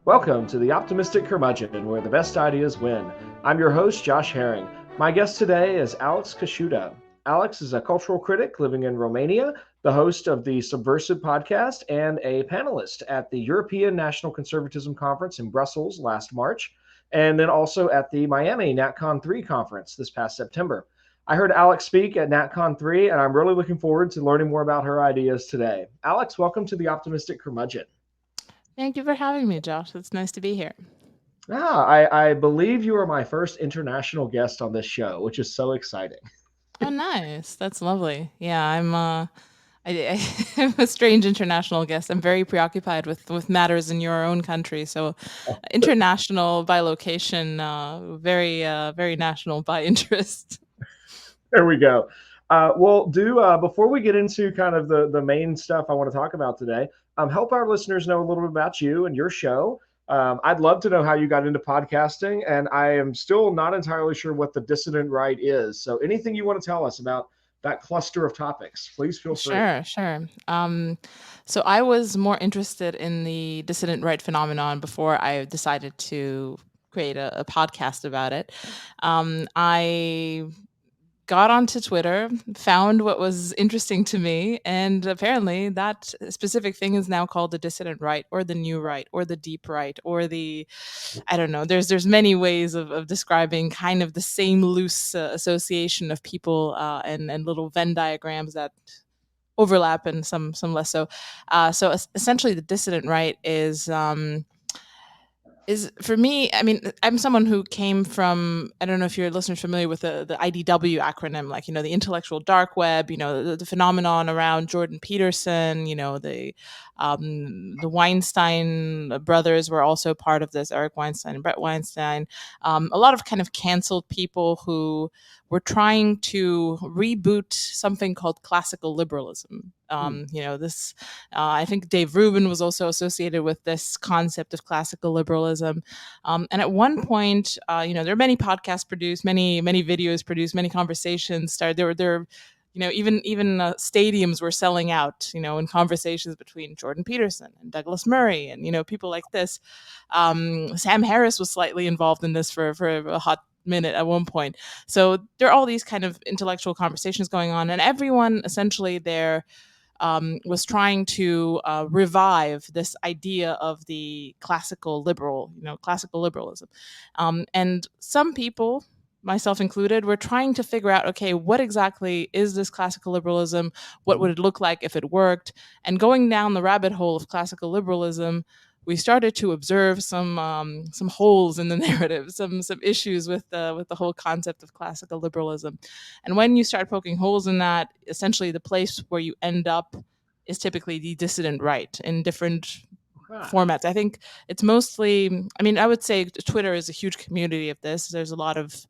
Welcome to the Optimistic Curmudgeon, where the best ideas win. I'm your host, Josh Herring. My guest today is Alex Kaschuta. Alex is a cultural critic living in Romania, the host of the Subversive podcast, and a panelist at the European National Conservatism Conference in Brussels last March, and then also at the Miami NatCon 3 conference this past September. I heard Alex speak at NatCon 3, and I'm really looking forward to learning more about her ideas today. Alex, welcome to the Optimistic Curmudgeon. Thank you for having me, Josh. It's nice to be here. I believe you are my first international guest on this show, which is so exciting. Oh, nice. That's lovely. Yeah, I'm a strange international guest. I'm very preoccupied with matters in your own country. So, international by location, very national by interest. There we go. Before we get into kind of the main stuff I want to talk about today, help our listeners know a little bit about you and your show. I'd love to know how you got into podcasting, and I am still not entirely sure what the Dissident Right is. So, anything you want to tell us about that cluster of topics, please feel free. Sure. So I was more interested in the dissident right phenomenon before I decided to create a podcast about it. I got onto Twitter, found what was interesting to me, and apparently that specific thing is now called the dissident right, or the new right, or the deep right, or the I don't know. There's many ways of describing kind of the same loose association of people and little Venn diagrams that overlap and some less so. Essentially, the dissident right is for me. I mean, I'm someone who came from, I don't know if your listeners are familiar with the IDW acronym, like, the intellectual dark web, the phenomenon around Jordan Peterson, the Weinstein brothers were also part of this, Eric Weinstein and Brett Weinstein. A lot of kind of canceled people who were trying to reboot something called classical liberalism. This I think Dave Rubin was also associated with this concept of classical liberalism. And at one point, there are many podcasts produced, many videos produced, many conversations started. There even stadiums were selling out, in conversations between Jordan Peterson and Douglas Murray and people like this. Sam Harris was slightly involved in this for a hot minute at one point. So there are all these kind of intellectual conversations going on, and everyone essentially there was trying to revive this idea of the classical liberalism. And some people, myself included, were trying to figure out, okay, what exactly is this classical liberalism? What would it look like if it worked? And going down the rabbit hole of classical liberalism, we started to observe some holes in the narrative, some issues with the whole concept of classical liberalism. And when you start poking holes in that, essentially the place where you end up is typically the dissident right in different formats. I think it's mostly, I mean, I would say Twitter is a huge community of this. There's a lot of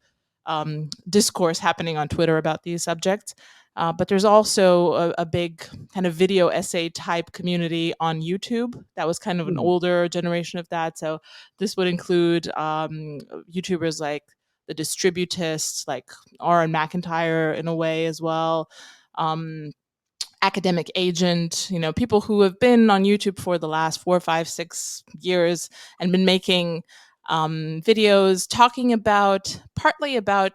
discourse happening on Twitter about these subjects. But there's also a big kind of video essay type community on YouTube. That was kind of an older generation of that. So this would include YouTubers like the Distributists, like Aaron McIntyre in a way as well. Academic Agent, people who have been on YouTube for the last 4, 5, 6 years and been making videos talking partly about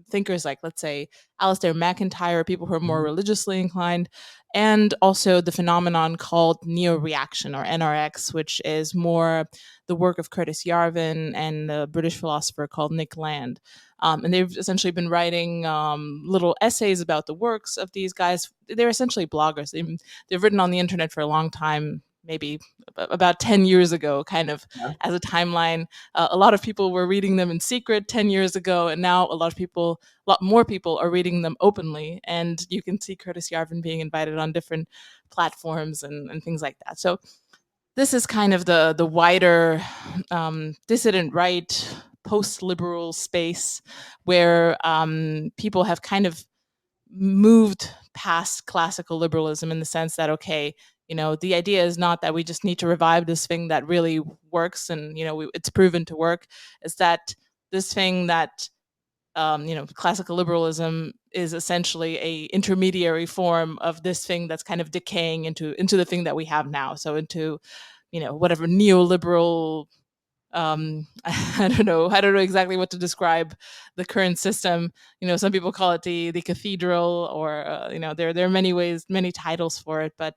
thinkers like, let's say, Alistair McIntyre, people who are more religiously inclined, and also the phenomenon called Neo-Reaction, or NRX, which is more the work of Curtis Yarvin and the British philosopher called Nick Land. And they've essentially been writing little essays about the works of these guys. They're essentially bloggers. They've written on the internet for a long time, maybe about 10 years ago, kind of as a timeline. A lot of people were reading them in secret 10 years ago, and now a lot more people are reading them openly. And you can see Curtis Yarvin being invited on different platforms and things like that. So this is kind of the wider dissident right, post-liberal space where people have kind of moved past classical liberalism in the sense that, okay, the idea is not that we just need to revive this thing that really works and, it's proven to work. It's that this thing that, classical liberalism is essentially a intermediary form of this thing that's kind of decaying into the thing that we have now. So into whatever neoliberal, I don't know exactly what to describe the current system. Some people call it the cathedral, or there are many ways, many titles for it, but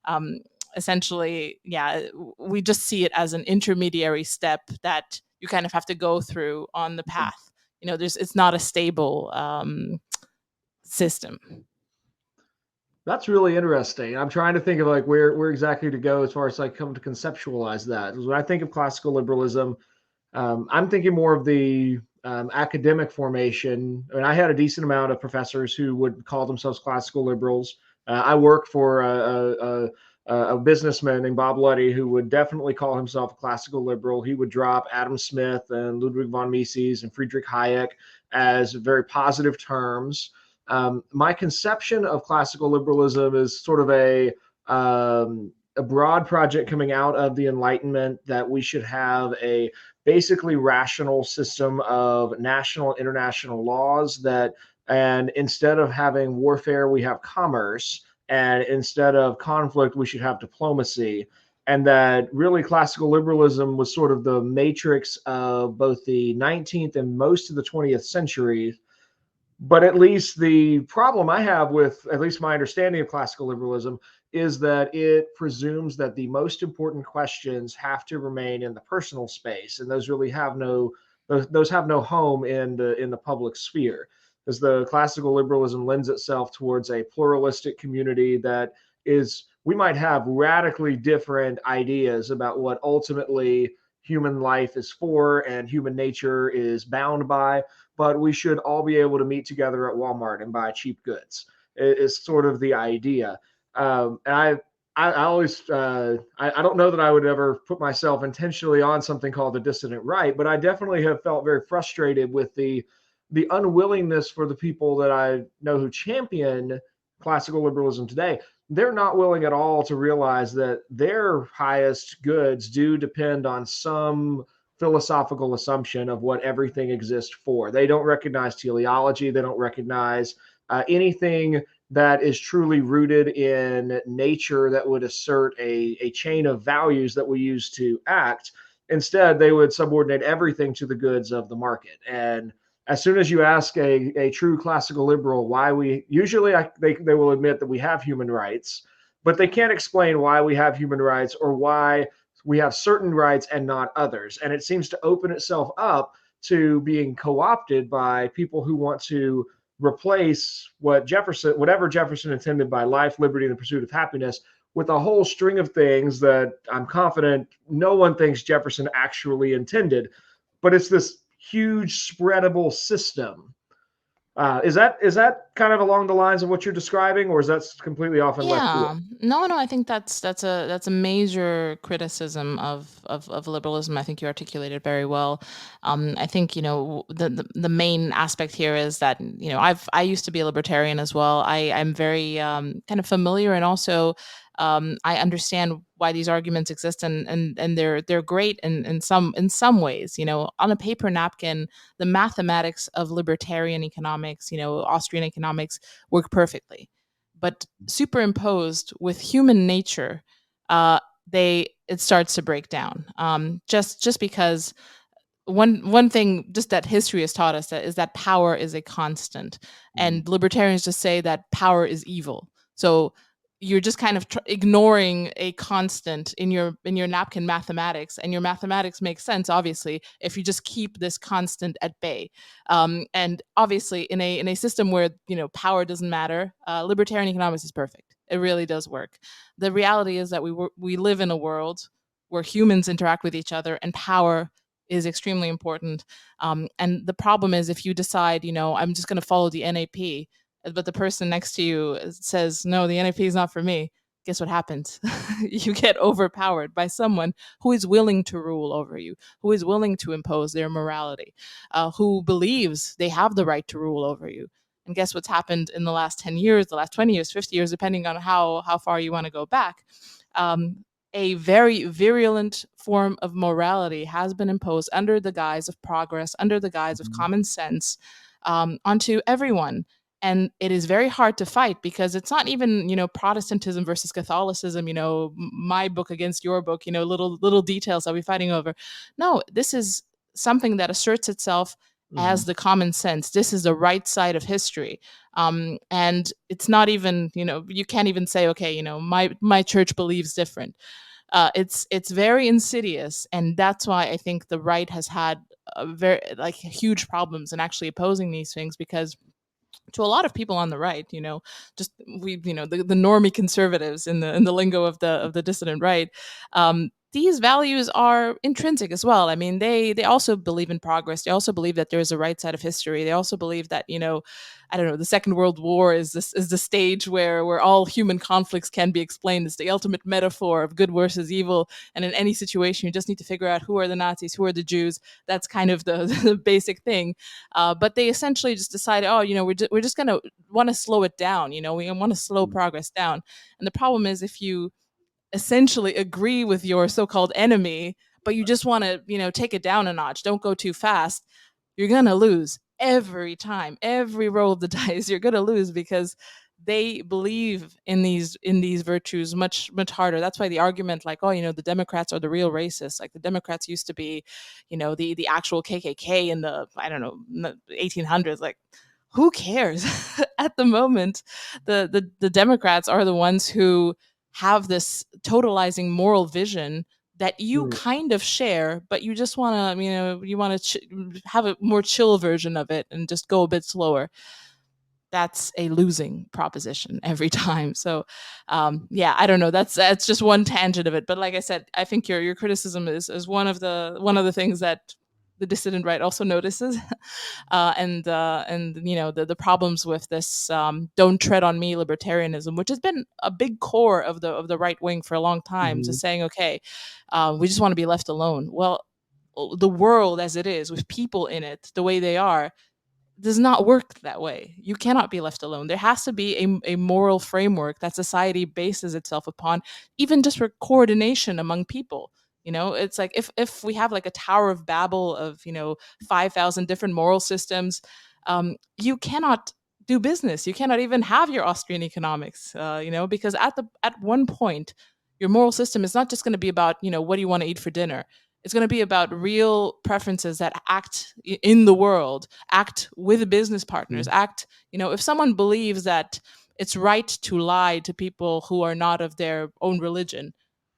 um, essentially, yeah, we just see it as an intermediary step that you kind of have to go through on the path. It's not a stable system. That's really interesting. I'm trying to think of like where exactly to go as far as like come to conceptualize that. 'Cause when I think of classical liberalism, I'm thinking more of the academic formation. I mean, I had a decent amount of professors who would call themselves classical liberals. I work for a businessman named Bob Luddy who would definitely call himself a classical liberal. He would drop Adam Smith and Ludwig von Mises and Friedrich Hayek as very positive terms. My conception of classical liberalism is sort of a broad project coming out of the Enlightenment that we should have a basically rational system of national and international laws and instead of having warfare, we have commerce. And instead of conflict, we should have diplomacy. And that really classical liberalism was sort of the matrix of both the 19th and most of the 20th century. But at least the problem I have with at least my understanding of classical liberalism is that it presumes that the most important questions have to remain in the personal space, and those really have those have no home in the public sphere. As the classical liberalism lends itself towards a pluralistic community that is, we might have radically different ideas about what ultimately human life is for and human nature is bound by, but we should all be able to meet together at Walmart and buy cheap goods. Is sort of the idea. And I always, I don't know that I would ever put myself intentionally on something called the dissident right, but I definitely have felt very frustrated with the unwillingness for the people that I know who champion classical liberalism today. They're not willing at all to realize that their highest goods do depend on some philosophical assumption of what everything exists for. They don't recognize teleology. They don't recognize anything that is truly rooted in nature that would assert a chain of values that we use to act. Instead, they would subordinate everything to the goods of the market. And as soon as you ask a true classical liberal why we usually they will admit that we have human rights, but they can't explain why we have human rights or why we have certain rights and not others. And it seems to open itself up to being co-opted by people who want to replace whatever Jefferson intended by life, liberty, and the pursuit of happiness with a whole string of things that I'm confident no one thinks Jefferson actually intended. But it's this huge spreadable system. Is that kind of along the lines of what you're describing, or is that completely off in left field? Yeah. No, I think that's a major criticism of liberalism. I think you articulated very well. I think the main aspect here is that I used to be a libertarian as well. I'm very kind of familiar, and also I understand why these arguments exist, and they're great in some ways. On a paper napkin, the mathematics of libertarian economics, Austrian economics, work perfectly, but superimposed with human nature, uh, it starts to break down. Just because one thing just that history has taught us that is that power is a constant, and libertarians just say that power is evil. So you're just kind of ignoring a constant in your napkin mathematics, and your mathematics makes sense obviously if you just keep this constant at bay. And obviously in a system where power doesn't matter, libertarian economics is perfect. It really does work. The reality is that we live in a world where humans interact with each other, and power is extremely important. And the problem is if you decide, I'm just going to follow the NAP, but the person next to you says, no, the NAP is not for me. Guess what happens? You get overpowered by someone who is willing to rule over you, who is willing to impose their morality, who believes they have the right to rule over you. And guess what's happened in the last 10 years, the last 20 years, 50 years, depending on how far you want to go back? A very virulent form of morality has been imposed under the guise of progress, under the guise of common sense, onto everyone. And it is very hard to fight because it's not even, Protestantism versus Catholicism, my book against your book, little details that we're fighting over. No, this is something that asserts itself Mhm. as the common sense. This is the right side of history. And it's not even, you can't even say, okay, my church believes different. It's very insidious, and that's why I think the right has had very like huge problems in actually opposing these things, because to a lot of people on the right, just the normie conservatives in the lingo of the dissident right, these values are intrinsic as well. I mean, they also believe in progress. They also believe that there is a right side of history. They also believe that, I don't know, the Second World War is the stage where all human conflicts can be explained. It's the ultimate metaphor of good versus evil, and in any situation, you just need to figure out who are the Nazis, who are the Jews. That's kind of the, the basic thing. But they essentially just decided, oh, we're just going to want to slow it down. We want to slow progress down. And the problem is, if you essentially agree with your so-called enemy, but you just want to, take it down a notch, don't go too fast, you're going to lose every time. Every roll of the dice, you're going to lose, because they believe in these virtues much harder. That's why the argument, like, oh, the Democrats are the real racists. Like, the Democrats used to be, the actual KKK in the, I don't know, 1800s. Like, who cares? At the moment, the Democrats are the ones who have this totalizing moral vision that you Mhm. kind of share, but you just want to, you want to have a more chill version of it and just go a bit slower. That's a losing proposition every time. So, yeah, I don't know. That's just one tangent of it. But like I said, I think your criticism is one of the things that the dissident right also notices, and the problems with this, "don't tread on me" libertarianism, which has been a big core of the right wing for a long time, Mhm. just saying, okay, we just want to be left alone. Well, the world as it is, with people in it the way they are, does not work that way. You cannot be left alone. There has to be a moral framework that society bases itself upon, even just for coordination among people. It's like, if we have like a Tower of Babel of 5,000 different moral systems, you cannot do business. You cannot even have your Austrian economics, because at one point, your moral system is not just going to be about what do you want to eat for dinner. It's going to be about real preferences that act in the world, act with business partners, Mhm. act, if someone believes that it's right to lie to people who are not of their own religion,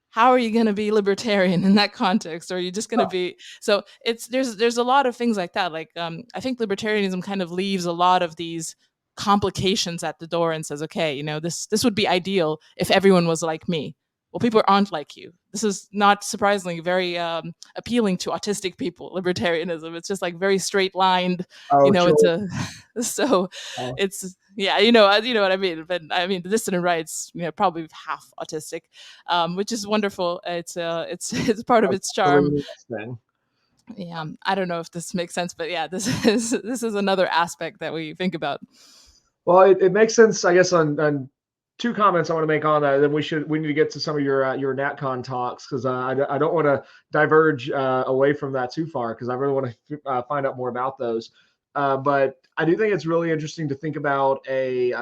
how are you going to be libertarian in that context? Or are you just going to be, so it's, there's a lot of things like that. Like, I think libertarianism kind of leaves a lot of these complications at the door and says, okay, this would be ideal if everyone was like me. Well, people aren't like you. This is not surprisingly very appealing to autistic people. Libertarianism, it's just like very straight lined. Oh, It's sure. a so it's, yeah, you know what I mean. But I mean, the dissident rights, probably half autistic, which is wonderful. It's it's part of That's its really charm. interesting. Yeah, I don't know if this makes sense, but yeah, this is another aspect that we think about. Well, it makes sense, I guess, on two comments I want to make on that. Then we need to get to some of your NatCon talks, because I don't want to diverge away from that too far, because I really want to find out more about those. But I do think it's really interesting to think about a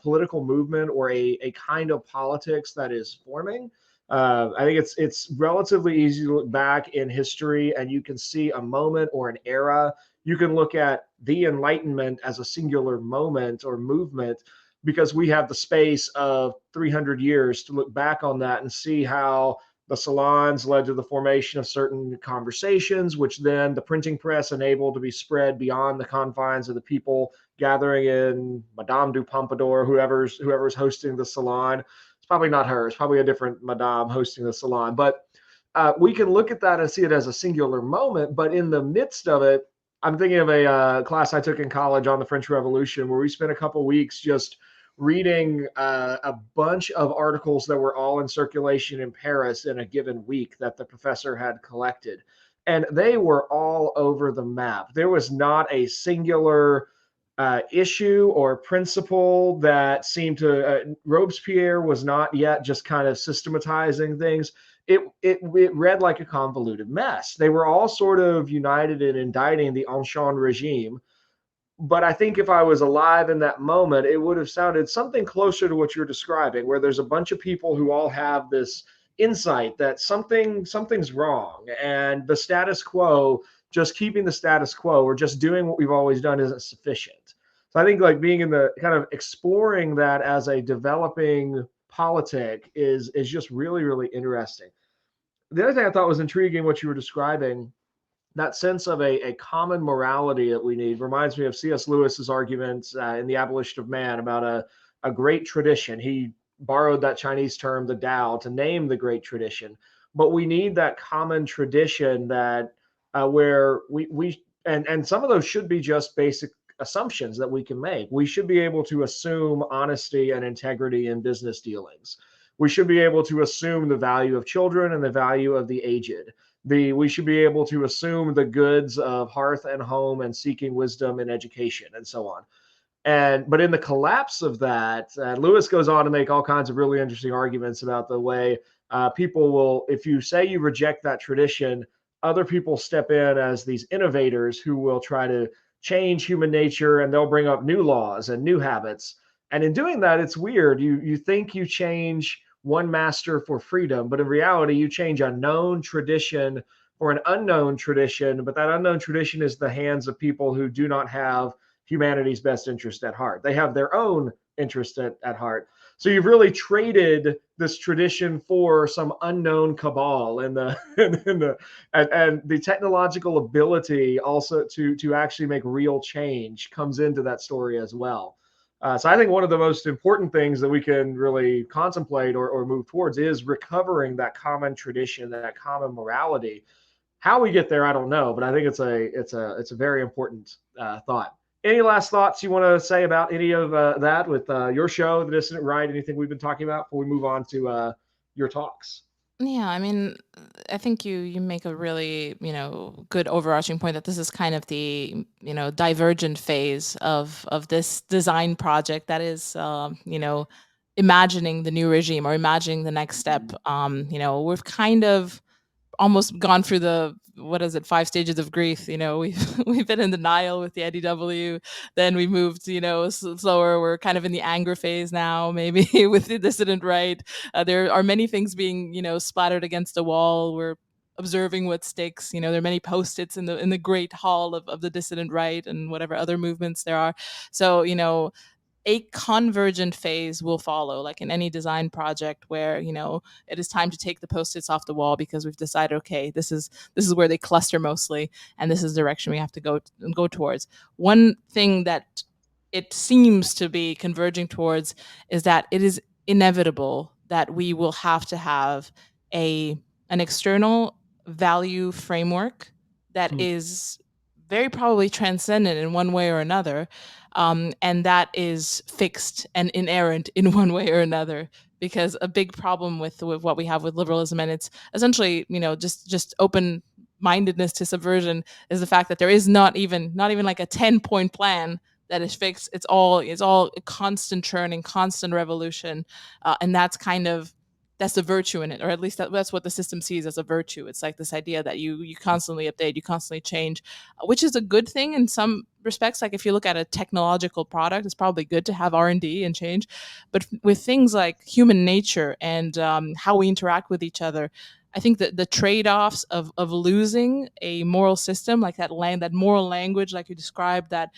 political movement, or a kind of politics that is forming. I think it's relatively easy to look back in history, and you can see a moment or an era. You can look at the Enlightenment as a singular moment or movement, because we have the space of 300 years to look back on that and see how the salons led to the formation of certain conversations, which then the printing press enabled to be spread beyond the confines of the people gathering in Madame du Pompadour, whoever's hosting the salon. It's probably not her. It's probably a different Madame hosting the salon. But we can look at that and see it as a singular moment. But in the midst of it, I'm thinking of a class I took in college on the French Revolution, where we spent a couple weeks just reading a bunch of articles that were all in circulation in Paris in a given week that the professor had collected. And they were all over the map. There was not a singular issue or principle that seemed to, Robespierre was not yet just kind of systematizing things. It read like a convoluted mess. They were all sort of united in indicting the ancien regime, but I think if I was alive in that moment, it would have sounded something closer to what you're describing, where there's a bunch of people who all have this insight that something's wrong, and the status quo, just keeping the status quo or just doing what we've always done isn't sufficient. So I think like being in the kind of exploring that as a developing politic is just really, really interesting. The other thing I thought was intriguing what you were describing, that sense of a common morality that we need, reminds me of C.S. Lewis's arguments in The Abolition of Man about a great tradition. He borrowed that Chinese term, the Tao, to name the great tradition. But we need that common tradition that where we and some of those should be just basic assumptions that we can make. We should be able to assume honesty and integrity in business dealings. We should be able to assume the value of children and the value of the aged. We should be able to assume the goods of hearth and home and seeking wisdom and education and so on. And but in the collapse of that, Lewis goes on to make all kinds of really interesting arguments about the way people will, if you say you reject that tradition, other people step in as these innovators who will try to change human nature, and they'll bring up new laws and new habits. And in doing that, it's weird. You think you change one master for freedom, but in reality, you change a known tradition for an unknown tradition. But that unknown tradition is the hands of people who do not have humanity's best interest at heart. They have their own interest at heart. So you've really traded this tradition for some unknown cabal, and and the technological ability also to actually make real change comes into that story as well. So I think one of the most important things that we can really contemplate or move towards is recovering that common tradition, that common morality. How we get there, I don't know, but I think it's a very important thought. Any last thoughts you want to say about any of that with your show, The Dissident Right? Anything we've been talking about before we move on to your talks? Yeah, I mean, I think you make a really, good overarching point that this is kind of the, divergent phase of this design project that is, imagining the new regime or imagining the next step. We've kind of almost gone through the, what is it, 5 stages of grief. We've we've been in denial with the IDW, then we moved, slower. We're kind of in the anger phase now, maybe with the dissident right. There are many things being, splattered against a wall. We're observing what sticks. There are many post-its in the great hall of the dissident right and whatever other movements there are. So, a convergent phase will follow, like in any design project where it is time to take the post-its off the wall because we've decided, okay, this is where they cluster mostly, and this is the direction we have to go towards. One thing that it seems to be converging towards is that it is inevitable that we will have to have a an external value framework that Hmm. is very probably transcendent in one way or another, and that is fixed and inerrant in one way or another. Because a big problem with what we have with liberalism, and it's essentially just open mindedness to subversion, is the fact that there is not even like a 10-point plan that is fixed. It's all a constant churning, constant revolution, and that's the virtue in it, or at least that's what the system sees as a virtue. It's like this idea that you constantly update, you constantly change, which is a good thing in some respects. Like if you look at a technological product, it's probably good to have R&D and change. But with things like human nature and how we interact with each other, I think that the trade-offs of losing a moral system like that moral language, like you described, that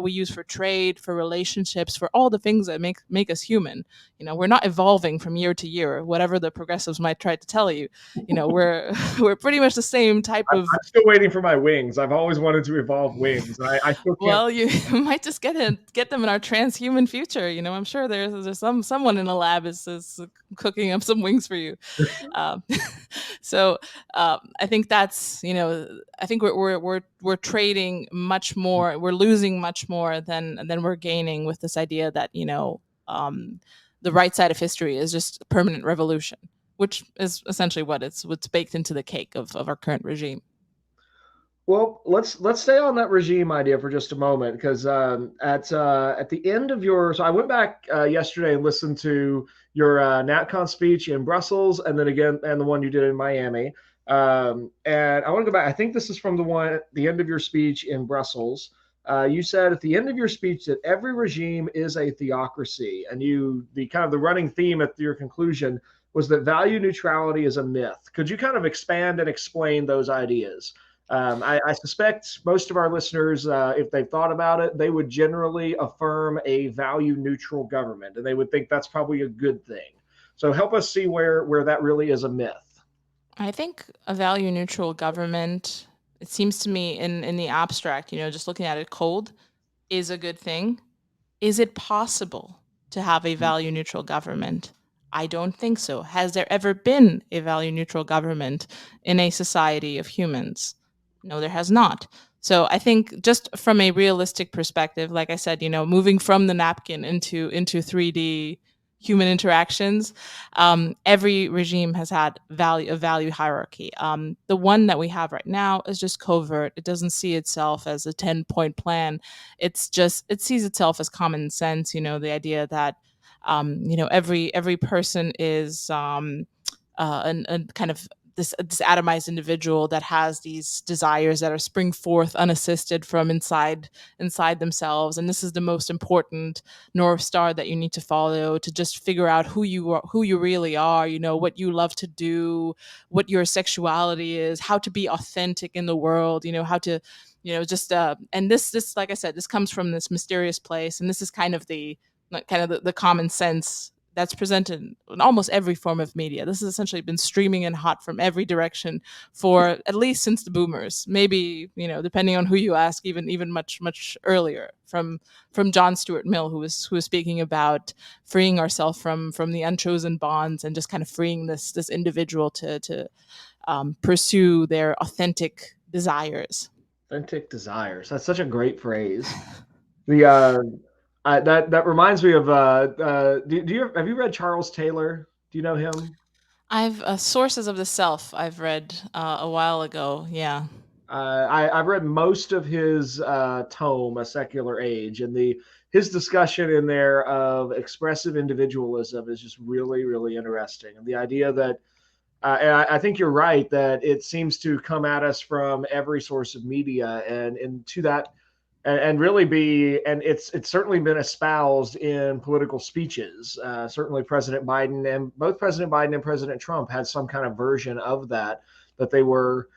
we use for trade, for relationships, for all the things that make us human. We're not evolving from year to year, whatever the progressives might try to tell you. We're we're pretty much the same type of. I'm still waiting for my wings. I've always wanted to evolve wings. I still can't. Well, you might just get them in our transhuman future. I'm sure there's someone in a lab is cooking up some wings for you. Um, so I think I think we're trading much more. We're losing much more than we're gaining with this idea that the right side of history is just a permanent revolution, which is essentially what's baked into the cake of our current regime. Well, let's stay on that regime idea for just a moment, because at the end of your, so I went back yesterday and listened to your NatCon speech in Brussels, and then again, and the one you did in Miami. And I want to go back. I think this is from the end of your speech in Brussels. You said at the end of your speech that every regime is a theocracy, and the kind of the running theme at your conclusion was that value neutrality is a myth. Could you kind of expand and explain those ideas? I suspect most of our listeners, if they've thought about it, they would generally affirm a value neutral government, and they would think that's probably a good thing. So help us see where that really is a myth. I think a value neutral government, it seems to me in the abstract, just looking at it cold, is a good thing. Is it possible to have a value neutral government? I don't think so. Has there ever been a value neutral government in a society of humans? No, there has not. So I think just from a realistic perspective, like I said, moving from the napkin into 3D human interactions, every regime has had a value hierarchy. The one that we have right now is just covert. It doesn't see itself as a 10-point plan. It sees itself as common sense. The idea that every person is an kind of this atomized individual that has these desires that are spring forth unassisted from inside themselves, and this is the most important north star that you need to follow to just figure out who you really are, what you love to do, what your sexuality is, how to be authentic in the world, how to just and this like I said, this comes from this mysterious place, and this is kind of the common sense that's presented in almost every form of media. This has essentially been streaming in hot from every direction for at least since the boomers. Maybe, depending on who you ask, even much earlier. From John Stuart Mill, who was speaking about freeing ourselves from the unchosen bonds and just kind of freeing this individual to pursue their authentic desires. Authentic desires. That's such a great phrase. The that reminds me of do you have you read Charles Taylor? Do you know him? I've Sources of the Self. I've read a while ago. Yeah. I've read most of his tome, A Secular Age, and the his discussion in there of expressive individualism is just really interesting. And the idea that and I think you're right that it seems to come at us from every source of media, and to that and really be and it's certainly been espoused in political speeches. Certainly both President Biden and President Trump had some kind of version of that that they were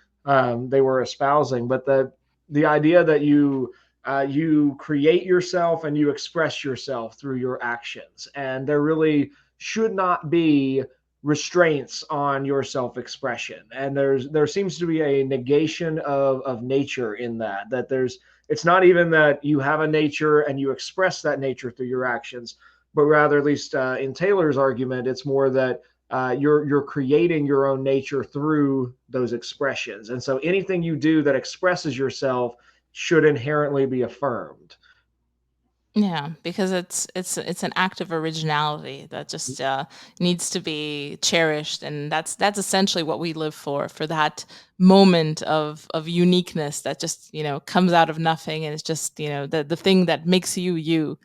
espousing. But the idea that you create yourself and you express yourself through your actions, and there really should not be restraints on your self-expression. And there seems to be a negation of nature in that there's it's not even that you have a nature and you express that nature through your actions, but rather, at least in Taylor's argument, it's more that you're creating your own nature through those expressions. And so anything you do that expresses yourself should inherently be affirmed. Yeah, because it's an act of originality that just needs to be cherished, and that's essentially what we live for that moment of uniqueness that just comes out of nothing, and it's just the thing that makes you you.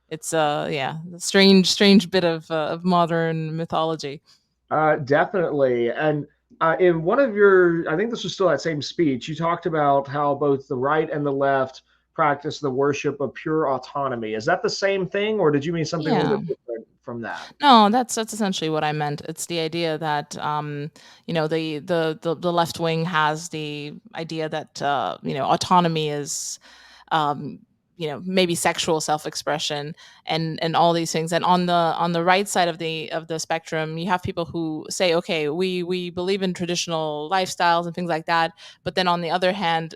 It's yeah, a strange bit of modern mythology. Definitely. And in one of I think this was still that same speech, you talked about how both the right and the left practice the worship of pure autonomy. Is that the same thing, or did you mean something a little Yeah. bit different from that? No, that's essentially what I meant. It's the idea that the left wing has the idea that autonomy is maybe sexual self-expression and all these things. And on the right side of the spectrum, you have people who say, okay, we believe in traditional lifestyles and things like that, but then on the other hand,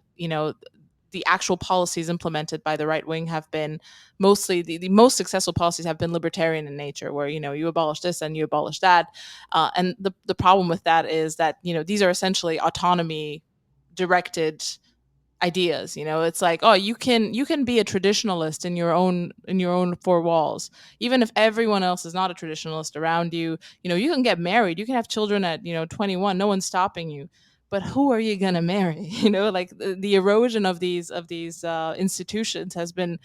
the actual policies implemented by the right wing have been mostly the most successful policies have been libertarian in nature, where you abolish this and you abolish that, and the problem with that is that these are essentially autonomy directed ideas. It's like, oh, you can be a traditionalist in your own four walls, even if everyone else is not a traditionalist around you. You can get married, you can have children at 21, no one's stopping you, but who are you going to marry? Like the erosion of these institutions has been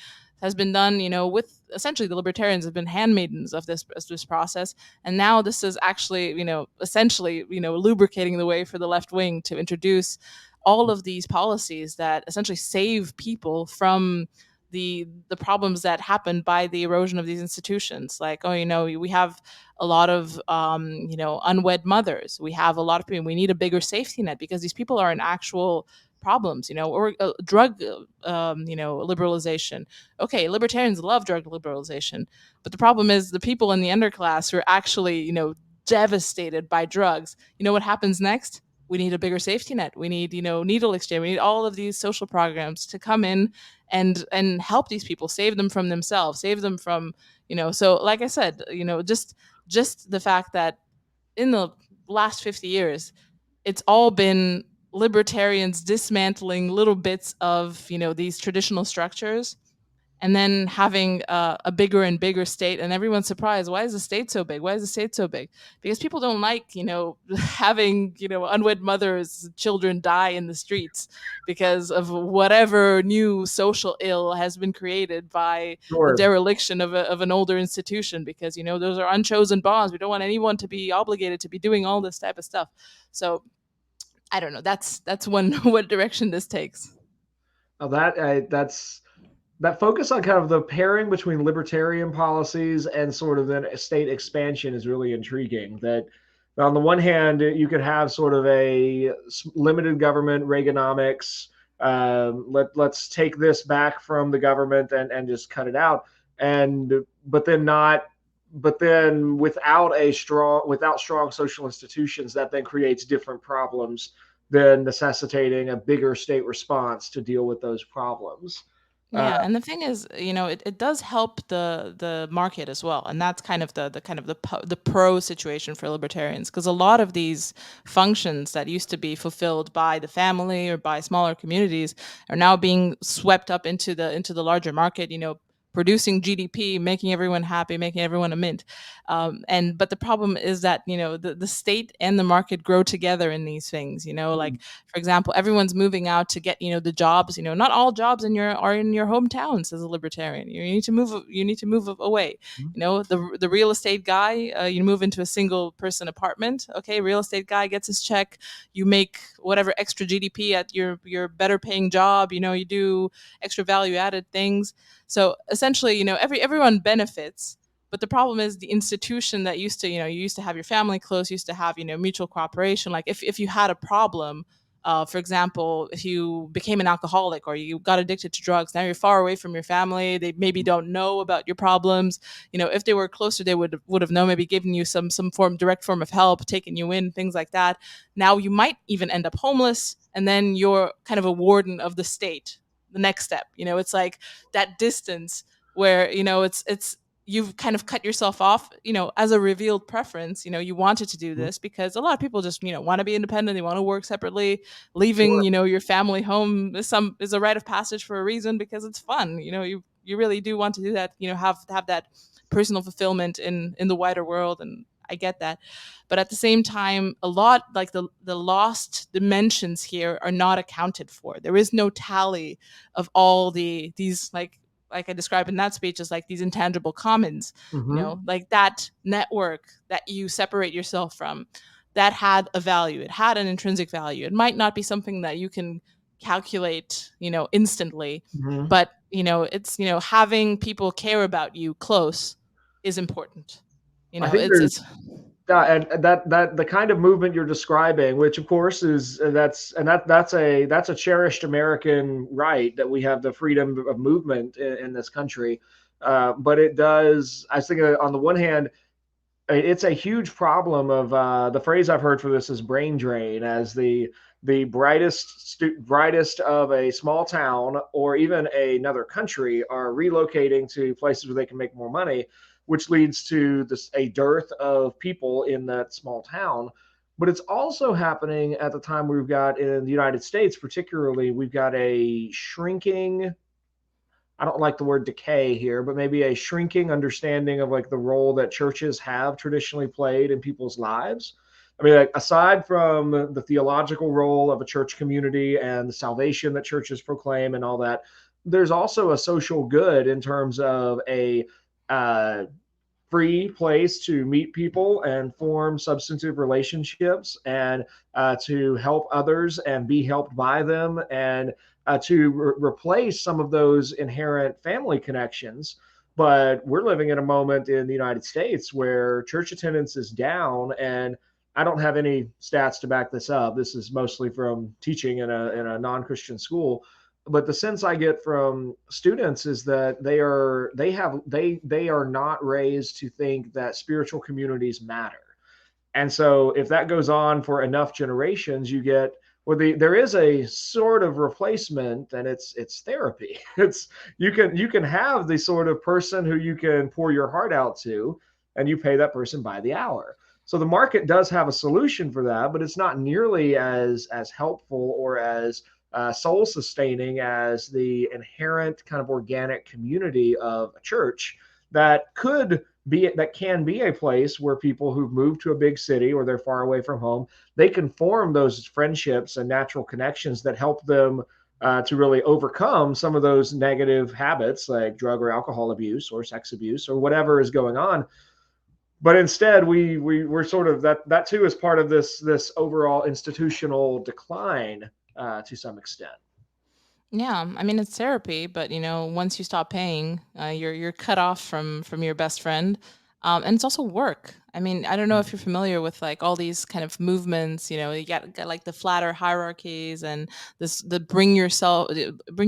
done, with essentially the libertarians have been handmaidens of this process, and now this is actually essentially lubricating the way for the left wing to introduce all of these policies that essentially save people from the problems that happen by the erosion of these institutions. Like, oh, we have a lot of unwed mothers. We have a lot of people. We need a bigger safety net because these people are in actual problems. Or drug liberalization. Okay, libertarians love drug liberalization, but the problem is the people in the underclass who are actually devastated by drugs. What happens next? We need a bigger safety net. We need needle exchange. We need all of these social programs to come in and help these people, save them from themselves, save them from so like I said, just the fact that in the last 50 years it's all been libertarians dismantling little bits of these traditional structures, and then having a bigger and bigger state, and everyone's surprised, why is the state so big? Why is the state so big? Because people don't like having unwed mothers, children die in the streets because of whatever new social ill has been created by the Sure. dereliction of an older institution, because those are unchosen bonds. We don't want anyone to be obligated to be doing all this type of stuff. So I don't know, that's one what direction this takes. That's that focus on kind of the pairing between libertarian policies and sort of then state expansion is really intriguing. That on the one hand, you could have sort of a limited government Reaganomics. Let's take this back from the government and just cut it out. And but then not but then without strong social institutions, that then creates different problems, then necessitating a bigger state response to deal with those problems. Uh, Yeah, and the thing is, it does help the market as well, and that's kind of the pro situation for libertarians, because a lot of these functions that used to be fulfilled by the family or by smaller communities are now being swept up into the larger market. Producing GDP, making everyone happy, making everyone a mint. But the problem is that the state and the market grow together in these things. Like, for example, everyone's moving out to get the jobs. Not all jobs are in your hometowns. As a libertarian, you need to move. You need to move away. The real estate guy, you move into a single person apartment. Okay, real estate guy gets his check. You make whatever extra GDP at your better paying job. You do extra value added things. So essentially, everyone benefits. But the problem is the institution that used to, you used to have your family close, used to have, mutual cooperation. Like, if you had a problem, for example, if you became an alcoholic or you got addicted to drugs, now you're far away from your family. They maybe don't know about your problems. If they were closer, they would have known, maybe given you some direct form of help, taken you in, things like that. Now you might even end up homeless, and then you're kind of a warden of the state. The next step, it's like that distance where it's you've kind of cut yourself off, as a revealed preference. You wanted to do this because a lot of people just want to be independent, they want to work separately. Leaving sure. your family home is a rite of passage for a reason, because it's fun. You really do want to do that, have that personal fulfillment in the wider world. And I get that, but at the same time, a lot, like, the lost dimensions here are not accounted for. There is no tally of all these, like I described in that speech, as like these intangible commons. Mm-hmm. Like that network that you separate yourself from, that had a value. It had an intrinsic value. It might not be something that you can calculate instantly, Mm-hmm. but it's having people care about you close is important. I think It's there's and that the kind of movement you're describing, which of course is that's a cherished American right, that we have the freedom of movement in this country. But it does. I was thinking, on the one hand, it's a huge problem of the phrase I've heard for this is brain drain, as the brightest of a small town or even another country are relocating to places where they can make more money, which leads to a dearth of people in that small town. But it's also happening at the time we've got in the United States, particularly, we've got a shrinking, I don't like the word decay here, but maybe a shrinking understanding of like the role that churches have traditionally played in people's lives. I mean, like, aside from the theological role of a church community and the salvation that churches proclaim and all that, there's also a social good in terms of a uh, free place to meet people and form substantive relationships, and to help others and be helped by them, and to replace some of those inherent family connections. But we're living in a moment in the United States where church attendance is down, and I don't have any stats to back this up. This is mostly from teaching in a non-Christian school. But the sense I get from students is that they are not raised to think that spiritual communities matter. And so if that goes on for enough generations, you get, well, there is a sort of replacement, and it's therapy. It's, you can have the sort of person who you can pour your heart out to, and you pay that person by the hour. So the market does have a solution for that, but it's not nearly as helpful or as soul sustaining as the inherent kind of organic community of a church that can be a place where people who've moved to a big city or they're far away from home, they can form those friendships and natural connections that help them to really overcome some of those negative habits like drug or alcohol abuse or sex abuse or whatever is going on. But instead, we're sort of that too is part of this overall institutional decline to some extent. Yeah, I mean it's therapy, but once you stop paying, you're cut off from your best friend, and it's also work. I mean, I don't know if you're familiar with like all these kind of movements. You got like the flatter hierarchies and the bring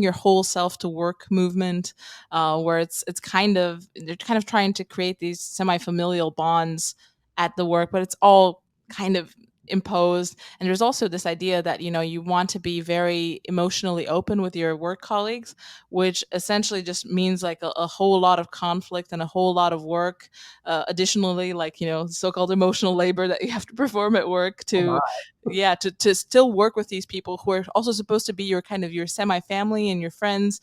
your whole self to work movement, where it's kind of they're kind of trying to create these semi familial bonds at the work, but it's all kind of imposed. And there's also this idea that you want to be very emotionally open with your work colleagues, which essentially just means like a whole lot of conflict and a whole lot of work, additionally, like so-called emotional labor that you have to perform at work Oh my. to yeah to still work with these people who are also supposed to be your kind of your semi-family and your friends.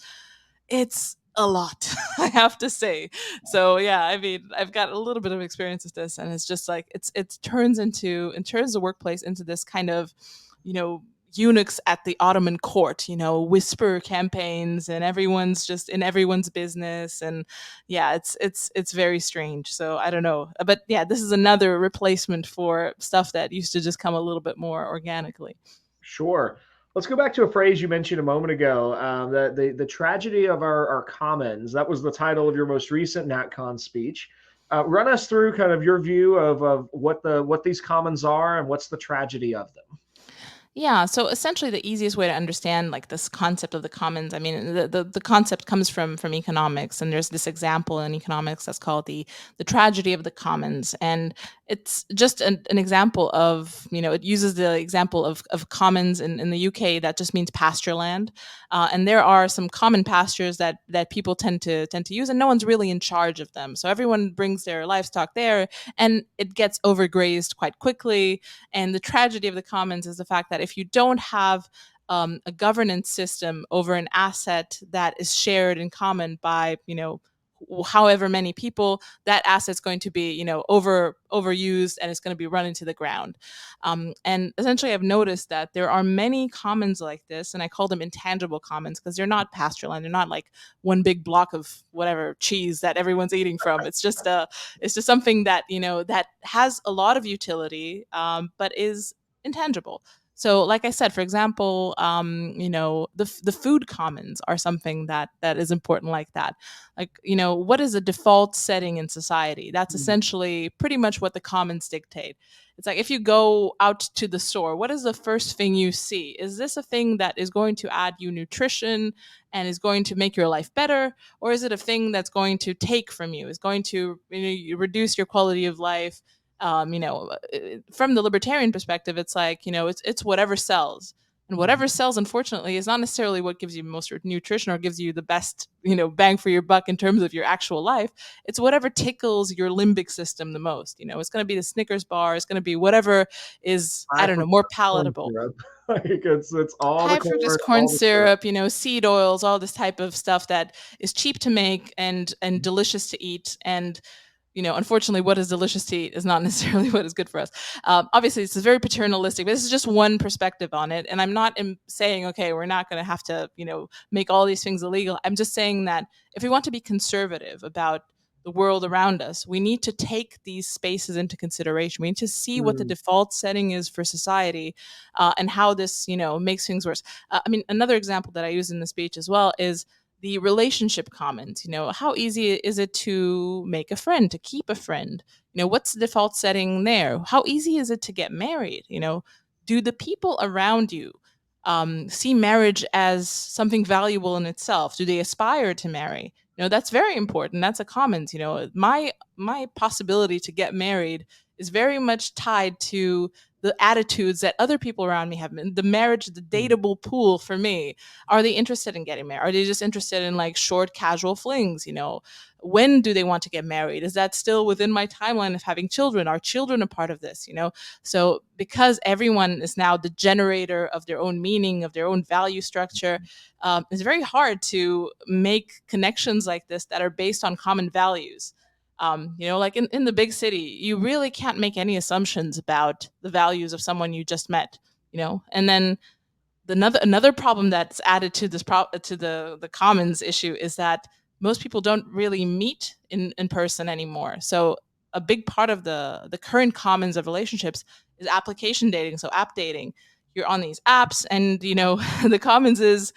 It's a lot, I have to say. So yeah, I mean, I've got a little bit of experience with this, and it's just like it turns the workplace into this kind of, you know, eunuchs at the Ottoman court, whisper campaigns, and everyone's just in everyone's business, and yeah, it's very strange. So I don't know, but yeah, this is another replacement for stuff that used to just come a little bit more organically. Sure. Let's go back to a phrase you mentioned a moment ago. The tragedy of our commons. That was the title of your most recent NatCon speech. Run us through kind of your view of what these commons are and what's the tragedy of them. Yeah, so essentially the easiest way to understand like this concept of the commons, I mean the concept comes from economics, and there's this example in economics that's called the tragedy of the commons. And it's just an example of, it uses the example of commons in the UK that just means pasture land. And there are some common pastures that people tend to use, and no one's really in charge of them. So everyone brings their livestock there, and it gets overgrazed quite quickly. And the tragedy of the commons is the fact that if you don't have a governance system over an asset that is shared in common by, however many people, that asset's going to be, overused, and it's going to be run into the ground. And essentially, I've noticed that there are many commons like this, and I call them intangible commons because they're not pasture land. They're not like one big block of whatever cheese that everyone's eating from. It's just something that that has a lot of utility, but is intangible. So, like I said, for example, the food commons are something that is important like that. Like, what is a default setting in society? That's essentially pretty much what the commons dictate. It's like if you go out to the store, what is the first thing you see? Is this a thing that is going to add you nutrition and is going to make your life better? Or is it a thing that's going to take from you, is going to reduce your quality of life? From the libertarian perspective, it's like, it's whatever sells. And whatever sells, unfortunately, is not necessarily what gives you most nutrition or gives you the best, bang for your buck in terms of your actual life. It's whatever tickles your limbic system the most. It's going to be the Snickers bar. It's going to be whatever is, I High don't know, more fructose corn palatable. syrup. Like it's all the High fructose corn, corn all the syrup. syrup, seed oils, all this type of stuff that is cheap to make and delicious to eat. And unfortunately, what is delicious to eat is not necessarily what is good for us. Obviously, it's very paternalistic, but this is just one perspective on it. And I'm not saying, okay, we're not going to have to, make all these things illegal. I'm just saying that if we want to be conservative about the world around us. We need to take these spaces into consideration. We need to see what the Mm, default setting is for society, and how this, makes things worse. I mean, another example that I use in the speech as well is the relationship comments. How easy is it to make a friend, to keep a friend? What's the default setting there? How easy is it to get married? Do the people around you see marriage as something valuable in itself? Do they aspire to marry? That's very important. That's a comment. My possibility to get married is very much tied to the attitudes that other people around me have. The marriage, the mm, dateable pool for me. Are they interested in getting married? Are they just interested in like short, casual flings? When do they want to get married? Is that still within my timeline of having children? Are children a part of this? So because everyone is now the generator of their own meaning, of their own value structure, it's very hard to make connections like this that are based on common values. Like in the big city, you really can't make any assumptions about the values of someone you just met. And then another problem that's added to to the commons issue is that most people don't really meet in person anymore. So a big part of the current commons of relationships is application dating, so app dating. You're on these apps, and the commons is,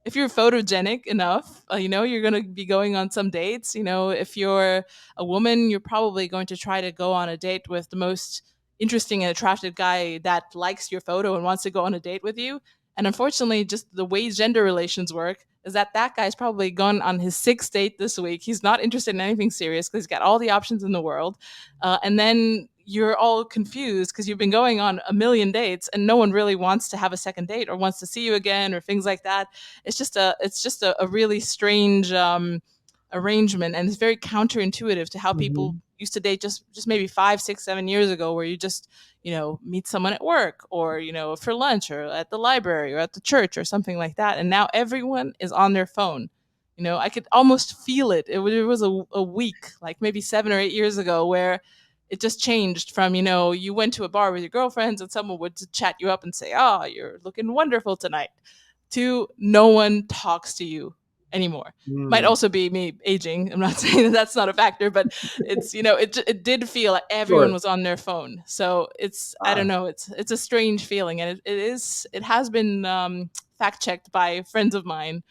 if you're photogenic enough, you're going to be going on some dates. If you're a woman, you're probably going to try to go on a date with the most interesting and attractive guy that likes your photo and wants to go on a date with you. And unfortunately, just the way gender relations work is that guy's probably gone on his sixth date this week. He's not interested in anything serious because he's got all the options in the world. And then you're all confused because you've been going on a million dates and no one really wants to have a second date or wants to see you again or things like that. It's just a really strange arrangement, and it's very counterintuitive to how people mhm, used to date just maybe 5, 6, 7 years ago, where you just meet someone at work, or for lunch, or at the library, or at the church, or something like that. And now everyone is on their phone. I could almost feel it. It was a week, like maybe 7 or 8 years ago, where it just changed from, you went to a bar with your girlfriends and someone would chat you up and say, oh, you're looking wonderful tonight, to no one talks to you anymore. Might mm. also be me aging. I'm not saying that that's not a factor, but it's, it did feel like everyone Sure. was on their phone. So I don't Ah, know, it's a strange feeling, and it has been fact checked by friends of mine,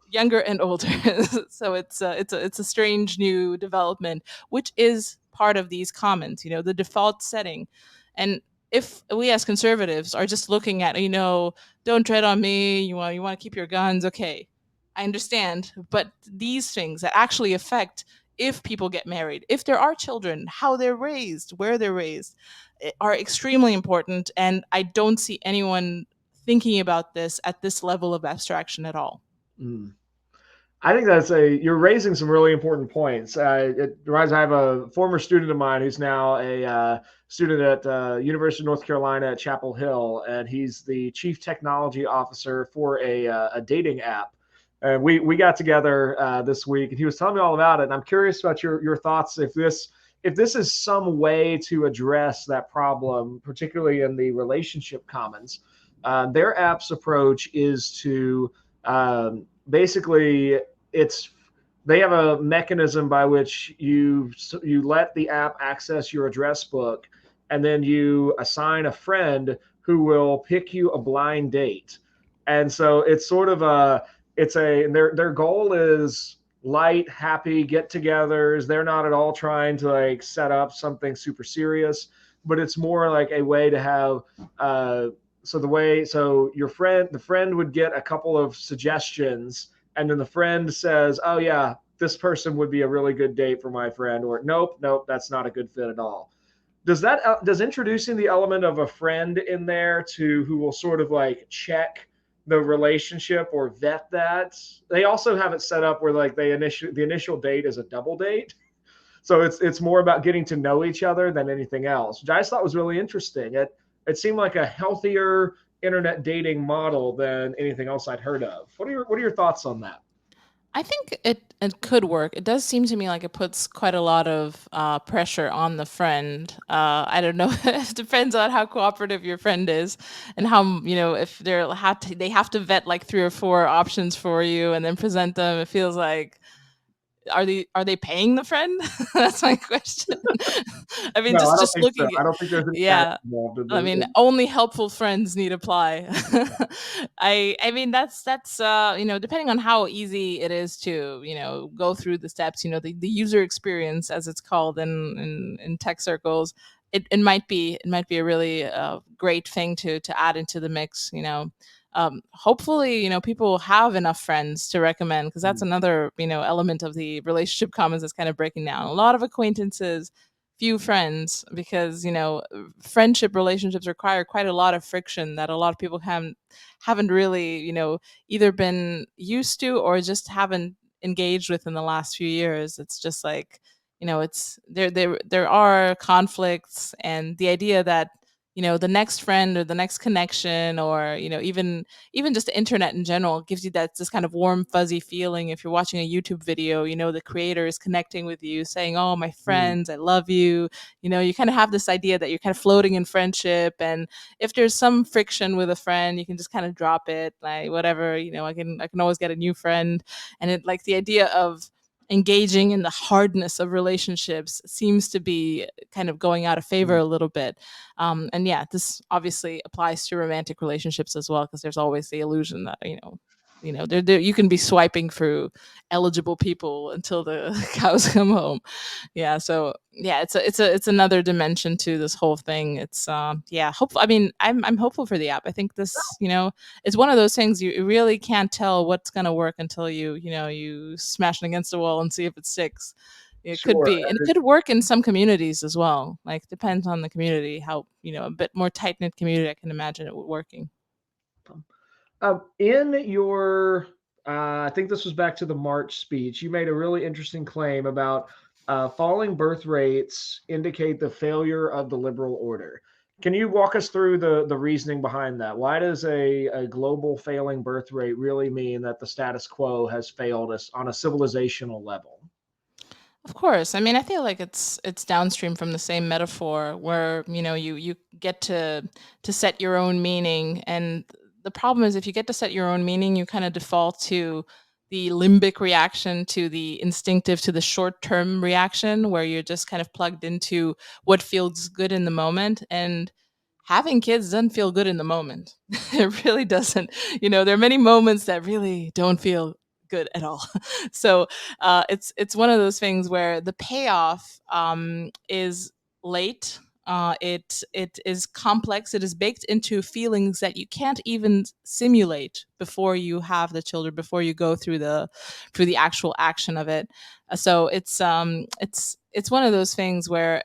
younger and older. So it's a strange new development, which is part of these comments. The default setting. And if we as conservatives are just looking at, don't tread on me, you want to keep your guns, okay, I understand. But these things that actually affect if people get married, if there are children, how they're raised, where they're raised, are extremely important. And I don't see anyone thinking about this at this level of abstraction at all. mm. I think you're raising some really important points. It reminds me, I have a former student of mine who's now a student at University of North Carolina at Chapel Hill, and he's the chief technology officer for a dating app. And we got together this week, and he was telling me all about it. And I'm curious about your thoughts, if this is some way to address that problem, particularly in the relationship commons. Their app's approach is to basically, it's they have a mechanism by which you let the app access your address book, and then you assign a friend who will pick you a blind date. And so it's sort of a it's a their goal is light, happy get-togethers. They're not at all trying to like set up something super serious, but it's more like a way to have the friend would get a couple of suggestions, and then the friend says, oh yeah, this person would be a really good date for my friend, or nope, that's not a good fit at all. Does introducing the element of a friend in there to who will sort of like check the relationship or vet that? They also have it set up where like the initial date is a double date, so it's more about getting to know each other than anything else, which I just thought was really interesting. It seemed like a healthier internet dating model than anything else I'd heard of. What are your thoughts on that? I think it could work. It does seem to me like it puts quite a lot of pressure on the friend. I don't know. It depends on how cooperative your friend is, and how, if they have to vet like 3 or 4 options for you and then present them. It feels like are they paying the friend? That's my question. I mean, No, I don't just think so. looking at, I don't think there's any tax yeah. involved in I mean, the. only helpful friends need apply. I mean, that's depending on how easy it is to go through the steps. The user experience, as it's called in tech circles. It might be a really great thing to add into the mix. Hopefully, people have enough friends to recommend, because that's another element of the relationship commons that's kind of breaking down. A lot of acquaintances, few friends, because friendship relationships require quite a lot of friction that a lot of people haven't really either been used to or just haven't engaged with in the last few years. It's just like it's there are conflicts, and the idea that the next friend or the next connection, or even just the internet in general, gives you that this kind of warm fuzzy feeling. If you're watching a YouTube video, the creator is connecting with you, saying, "Oh, my Mm, friends, I love you." You kind of have this idea that you're kind of floating in friendship, and if there's some friction with a friend, you can just kind of drop it, like whatever. I can always get a new friend. And it, like, the idea of engaging in the hardness of relationships seems to be kind of going out of favor mm. a little bit. And yeah, this obviously applies to romantic relationships as well, because there's always the illusion that there you can be swiping through eligible people until the cows come home. Yeah, so yeah, it's another dimension to this whole thing. It's yeah, hopeful. I mean, I'm hopeful for the app. I think this, it's one of those things you really can't tell what's gonna work until you smash it against the wall and see if it sticks. It could Sure. be, and it could work in some communities as well. Like, depends on the community, how a bit more tight knit community, I can imagine it working. In your, I think this was back to the March speech, you made a really interesting claim about falling birth rates indicate the failure of the liberal order. Can you walk us through the reasoning behind that? Why does a global failing birth rate really mean that the status quo has failed us on a civilizational level? Of course. I mean, I feel like it's downstream from the same metaphor, where you get to set your own meaning. And the problem is, if you get to set your own meaning, you kind of default to the limbic reaction, to the instinctive, to the short-term reaction, where you're just kind of plugged into what feels good in the moment. And having kids doesn't feel good in the moment. It really doesn't. There are many moments that really don't feel good at all. So it's one of those things where the payoff is late. It is complex. It is baked into feelings that you can't even simulate before you have the children, before you go through the actual action of it. So it's one of those things where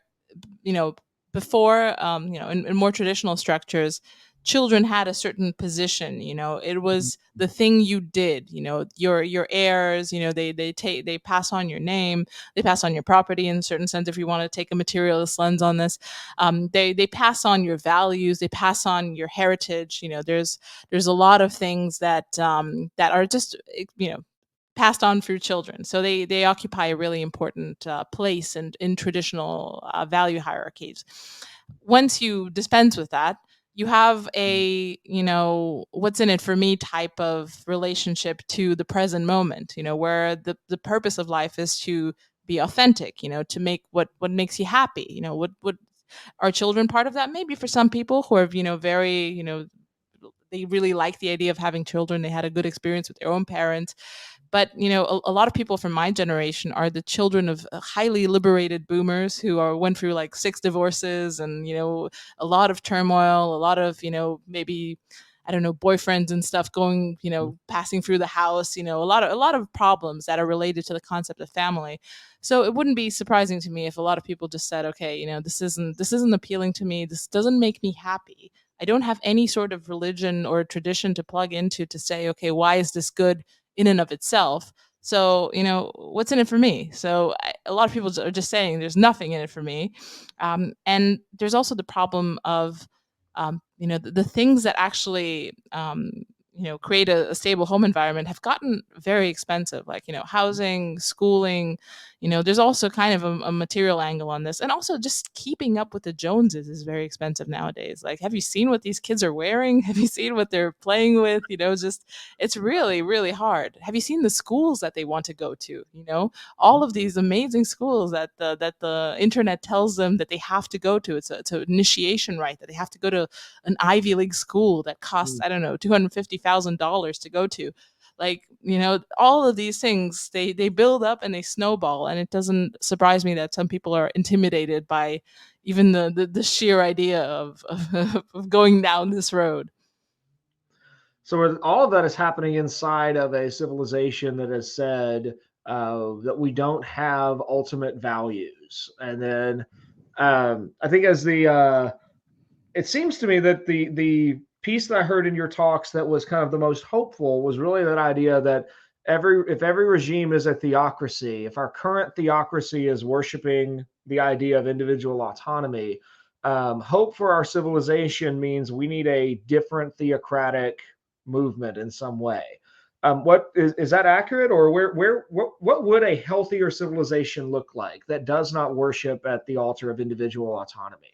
you know before, in more traditional structures, children had a certain position. It was the thing you did. Your heirs, they pass on your name, they pass on your property, in a certain sense, if you want to take a materialist lens on this. They pass on your values, they pass on your heritage. There's a lot of things that are just passed on through children. So they occupy a really important place in traditional value hierarchies. Once you dispense with that, you have a what's in it for me type of relationship to the present moment. Where the purpose of life is to be authentic. To make what makes you happy. What are children part of that? Maybe for some people who are very they really like the idea of having children. They had a good experience with their own parents. But a lot of people from my generation are the children of highly liberated boomers who went through like 6 divorces, and a lot of turmoil, a lot of maybe, I don't know, boyfriends and stuff going, passing through the house, a lot of problems that are related to the concept of family. So it wouldn't be surprising to me if a lot of people just said, okay, this isn't appealing to me, this doesn't make me happy. I don't have any sort of religion or tradition to plug into to say, okay, why is this good in and of itself? So, what's in it for me? So, a lot of people are just saying there's nothing in it for me. And there's also the problem of, the things that actually, create a stable home environment have gotten very expensive, like, housing, schooling, There's also kind of a material angle on this, and also just keeping up with the Joneses is very expensive nowadays. Like, have you seen what these kids are wearing? Have you seen what they're playing with? Just it's really, really hard. Have you seen the schools that they want to go to? All of these amazing schools that the internet tells them that they have to go to. It's an initiation right that they have to go to an Ivy League school that costs, I don't know, $250,000 to go to. Like, all of these things, they build up and they snowball, and it doesn't surprise me that some people are intimidated by even the sheer idea of going down this road. So all of that is happening inside of a civilization that has said that we don't have ultimate values. And then I think it seems to me that the piece that I heard in your talks that was kind of the most hopeful was really that idea that if every regime is a theocracy, if our current theocracy is worshiping the idea of individual autonomy, hope for our civilization means we need a different theocratic movement in some way. What is that accurate, or what would a healthier civilization look like that does not worship at the altar of individual autonomy?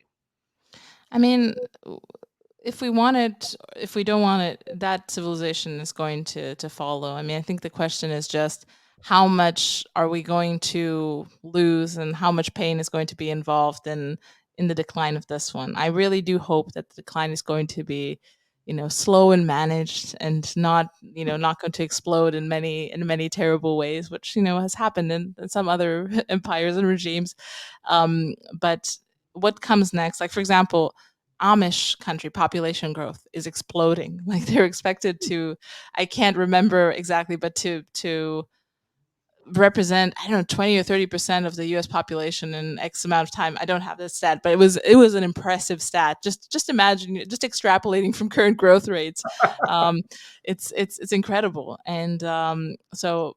I mean, if we want it, if we don't want it, that civilization is going to follow. I mean, I think the question is just how much are we going to lose, and how much pain is going to be involved in the decline of this one. I really do hope that the decline is going to be, slow and managed, and not going to explode in many terrible ways, which has happened in some other empires and regimes. But what comes next? Like, for example, Amish country population growth is exploding. Like, they're expected to, I can't remember exactly, but to represent, I don't know, 20 or 30% of the US population in X amount of time. I don't have this stat, but it was an impressive stat. Just imagine, just extrapolating from current growth rates. It's incredible. And so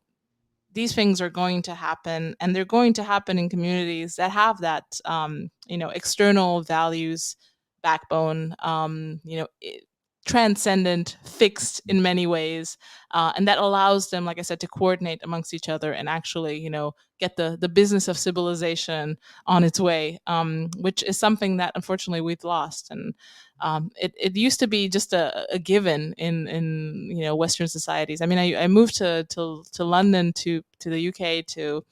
these things are going to happen, and they're going to happen in communities that have that external values backbone, transcendent, fixed in many ways, and that allows them, like I said, to coordinate amongst each other and actually, get the business of civilization on its way, which is something that unfortunately we've lost. And it used to be just a given in Western societies. I mean, I moved to London, to the UK, to,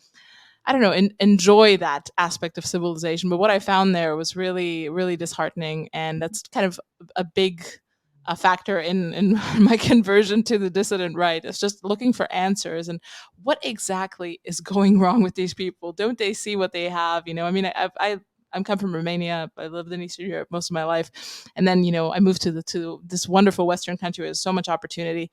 I don't know, enjoy that aspect of civilization. But what I found there was really, really disheartening, and that's kind of a big factor in my conversion to the dissident right. It's just looking for answers, and what exactly is going wrong with these people? Don't they see what they have? I mean, I'm come from Romania. I lived in Eastern Europe most of my life, and then I moved to this wonderful Western country with so much opportunity,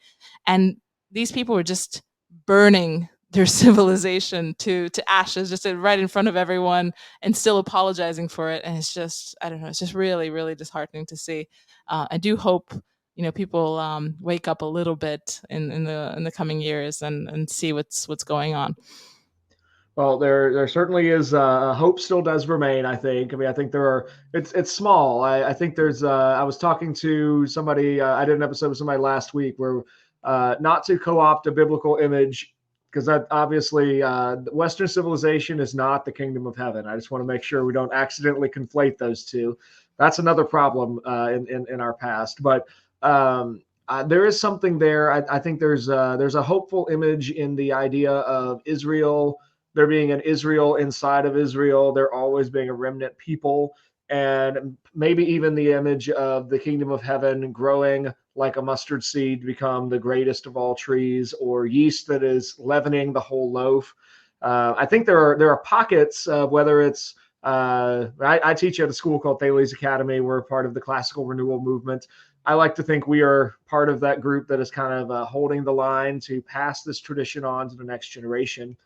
and these people were just burning their civilization to ashes, just right in front of everyone, and still apologizing for it. And it's just, I don't know, it's just really, really disheartening to see. I do hope people wake up a little bit in the coming years, and see what's going on. Well, there certainly is. Hope still does remain. I think. I mean, I think there are. It's small. I think there's. I was talking to somebody. I did an episode with somebody last week where not to co-opt a biblical image, because that obviously Western civilization is not the kingdom of heaven. I just want to make sure we don't accidentally conflate those two. That's another problem in our past. But there is something there. I think there's a hopeful image in the idea of Israel, there being an Israel inside of Israel, there always being a remnant people, and maybe even the image of the kingdom of heaven growing like a mustard seed to become the greatest of all trees, or yeast that is leavening the whole loaf. I think there are pockets of whether it's I teach at a school called Thales Academy. We're a part of the classical renewal movement. I like to think we are part of that group that is kind of holding the line to pass this tradition on to the next generation.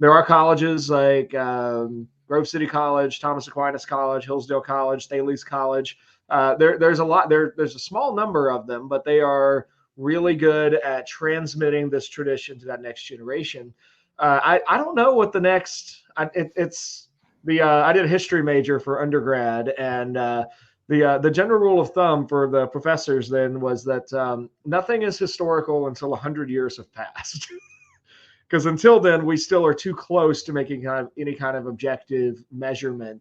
There are colleges like Grove City College, Thomas Aquinas College, Hillsdale College, Thales College. There's a lot. There's a small number of them, but they are really good at transmitting this tradition to that next generation. I don't know what the next. It's the I did a history major for undergrad, and the general rule of thumb for the professors then was that nothing is historical until 100 years have passed. because until then, we still are too close to making kind of any kind of objective measurement.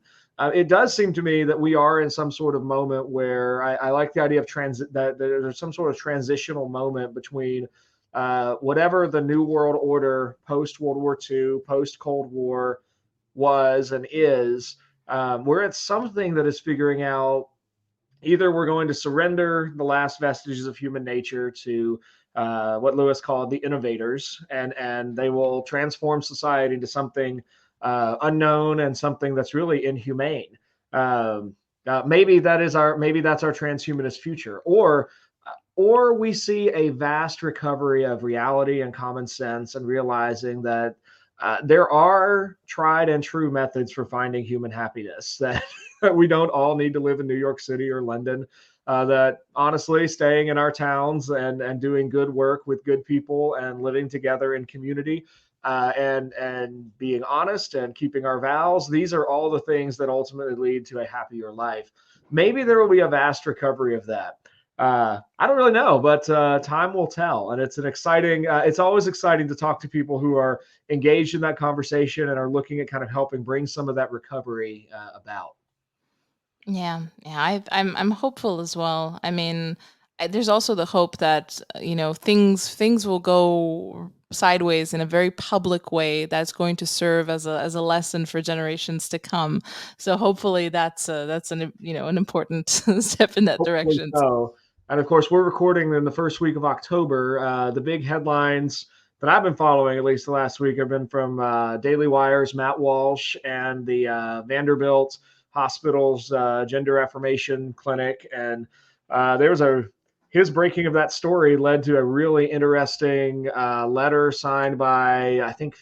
It does seem to me that we are in some sort of moment where I like the idea of transit, that there's some sort of transitional moment between whatever the New World Order post World War II, post Cold War was and is. We're at something that is figuring out either we're going to surrender the last vestiges of human nature to what Lewis called the innovators, and they will transform society into something unknown and something that's really inhumane. Maybe that's our transhumanist future, or we see a vast recovery of reality and common sense and realizing that there are tried and true methods for finding human happiness, that we don't all need to live in New York City or London, that honestly staying in our towns and doing good work with good people and living together in community, and being honest and keeping our vows, these are all the things that ultimately lead to a happier life. Maybe there will be a vast recovery of that. I don't really know, but time will tell. And it's an exciting. It's always exciting to talk to people who are engaged in that conversation and are looking at kind of helping bring some of that recovery about. Yeah, yeah, I'm hopeful as well. I mean, there's also the hope that things will go sideways in a very public way that's going to serve as a lesson for generations to come. So hopefully that's an important step in that Hopefully direction. so. And of course, we're recording in the first week of October. The big headlines that I've been following, at least the last week, have been from Daily Wire's Matt Walsh and the Vanderbilt Hospital's Gender Affirmation Clinic. And there was his breaking of that story led to a really interesting letter signed by, I think,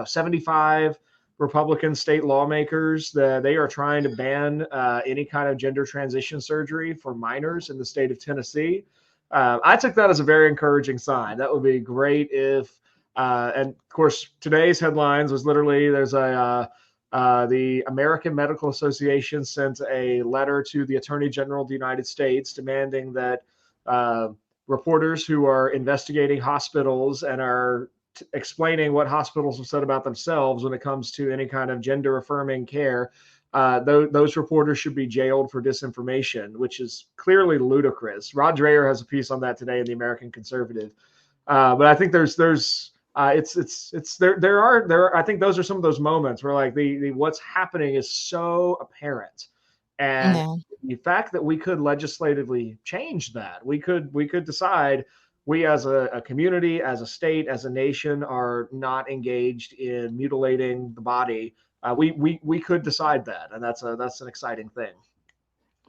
75 Republican state lawmakers that they are trying to ban any kind of gender transition surgery for minors in the state of Tennessee. I took that as a very encouraging sign. That would be great if, and of course, today's headlines was literally there's the American Medical Association sent a letter to the Attorney General of the United States demanding that uh, reporters who are investigating hospitals and are explaining what hospitals have said about themselves when it comes to any kind of gender affirming care, those reporters should be jailed for disinformation, which is clearly ludicrous. Rod Dreher has a piece on that today in the American Conservative. But I think it's there. I think those are some of those moments where like the what's happening is so apparent, and Yeah. the fact that we could legislatively change that, we could decide we as a community, as a state, as a nation are not engaged in mutilating the body. We could decide that, and that's an exciting thing.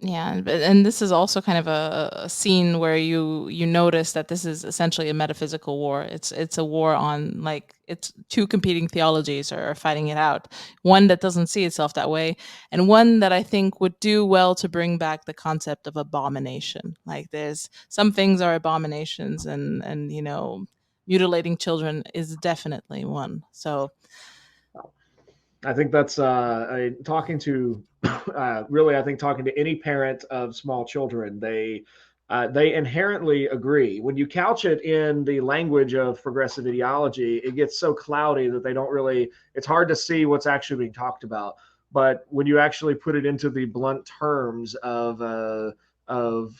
Yeah, and this is also kind of a scene where you notice that this is essentially a metaphysical war. It's a war on, like, it's two competing theologies are fighting it out. One that doesn't see itself that way, and one that I think would do well to bring back the concept of abomination. Like, there's some things are abominations, and mutilating children is definitely one. So I think that's talking to really. I think talking to any parent of small children, they inherently agree. When you couch it in the language of progressive ideology, it gets so cloudy that they don't really. It's hard to see what's actually being talked about. But when you actually put it into the blunt terms of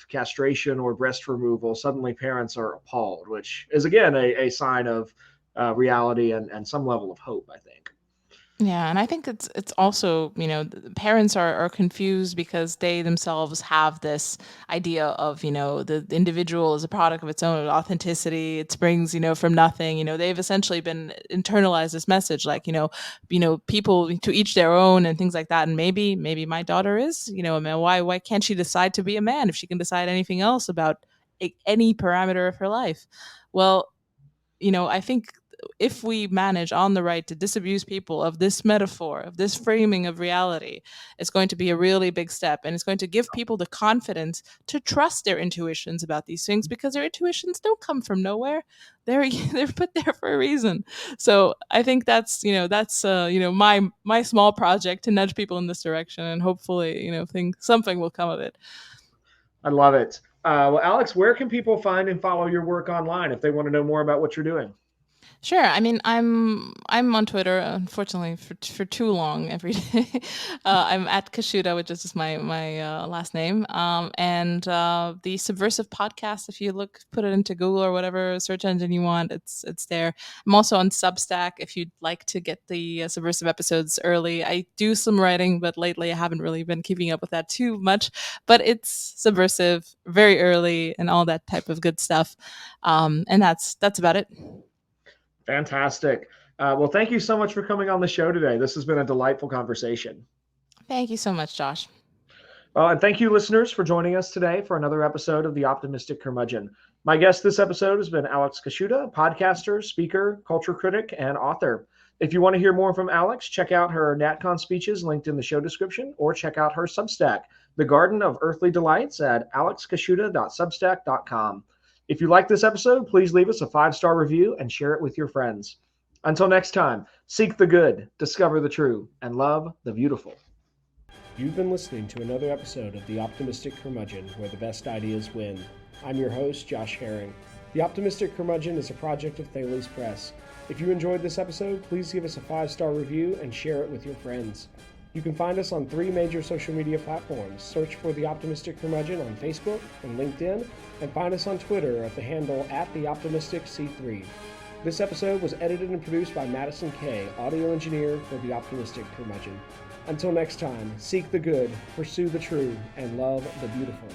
castration or breast removal, suddenly parents are appalled, which is again a sign of reality and some level of hope, I think. yeah, and I think it's also, parents are confused because they themselves have this idea of, the individual is a product of its own authenticity. It springs, from nothing. They've essentially been internalized this message, like, people to each their own and things like that. And maybe my daughter is, a man. Why can't she decide to be a man if she can decide anything else about any parameter of her life? Well, I think if we manage on the right to disabuse people of this metaphor, of this framing of reality, it's going to be a really big step. And it's going to give people the confidence to trust their intuitions about these things, because their intuitions don't come from nowhere. They're put there for a reason. So I think that's my small project to nudge people in this direction, and hopefully, something will come of it. I love it. Well, Alex, where can people find and follow your work online if they want to know more about what you're doing? Sure. I mean, I'm on Twitter, unfortunately, for too long every day. I'm at Kaschuta, which is just my last name. And the Subversive podcast, if you put it into Google or whatever search engine you want, it's there. I'm also on Substack if you'd like to get the Subversive episodes early. I do some writing, but lately I haven't really been keeping up with that too much. But it's subversive, very early, and all that type of good stuff. And that's about it. Fantastic. Well, thank you so much for coming on the show today. This has been a delightful conversation. Thank you so much, Josh. And thank you, listeners, for joining us today for another episode of The Optimistic Curmudgeon. My guest this episode has been Alex Kaschuta, podcaster, speaker, culture critic, and author. If you want to hear more from Alex, check out her NatCon speeches linked in the show description, or check out her Substack, The Garden of Earthly Delights, at alexkaschuta.substack.com. If you like this episode, please leave us a 5-star review and share it with your friends. Until next time, seek the good, discover the true, and love the beautiful. You've been listening to another episode of The Optimistic Curmudgeon, where the best ideas win. I'm your host, Josh Herring. The Optimistic Curmudgeon is a project of Thales Press. If you enjoyed this episode, please give us a 5-star review and share it with your friends. You can find us on 3 major social media platforms. Search for The Optimistic Curmudgeon on Facebook and LinkedIn, and find us on Twitter at the handle @TheOptimisticC3. This episode was edited and produced by Madison Kay, audio engineer for The Optimistic Curmudgeon. Until next time, seek the good, pursue the true, and love the beautiful.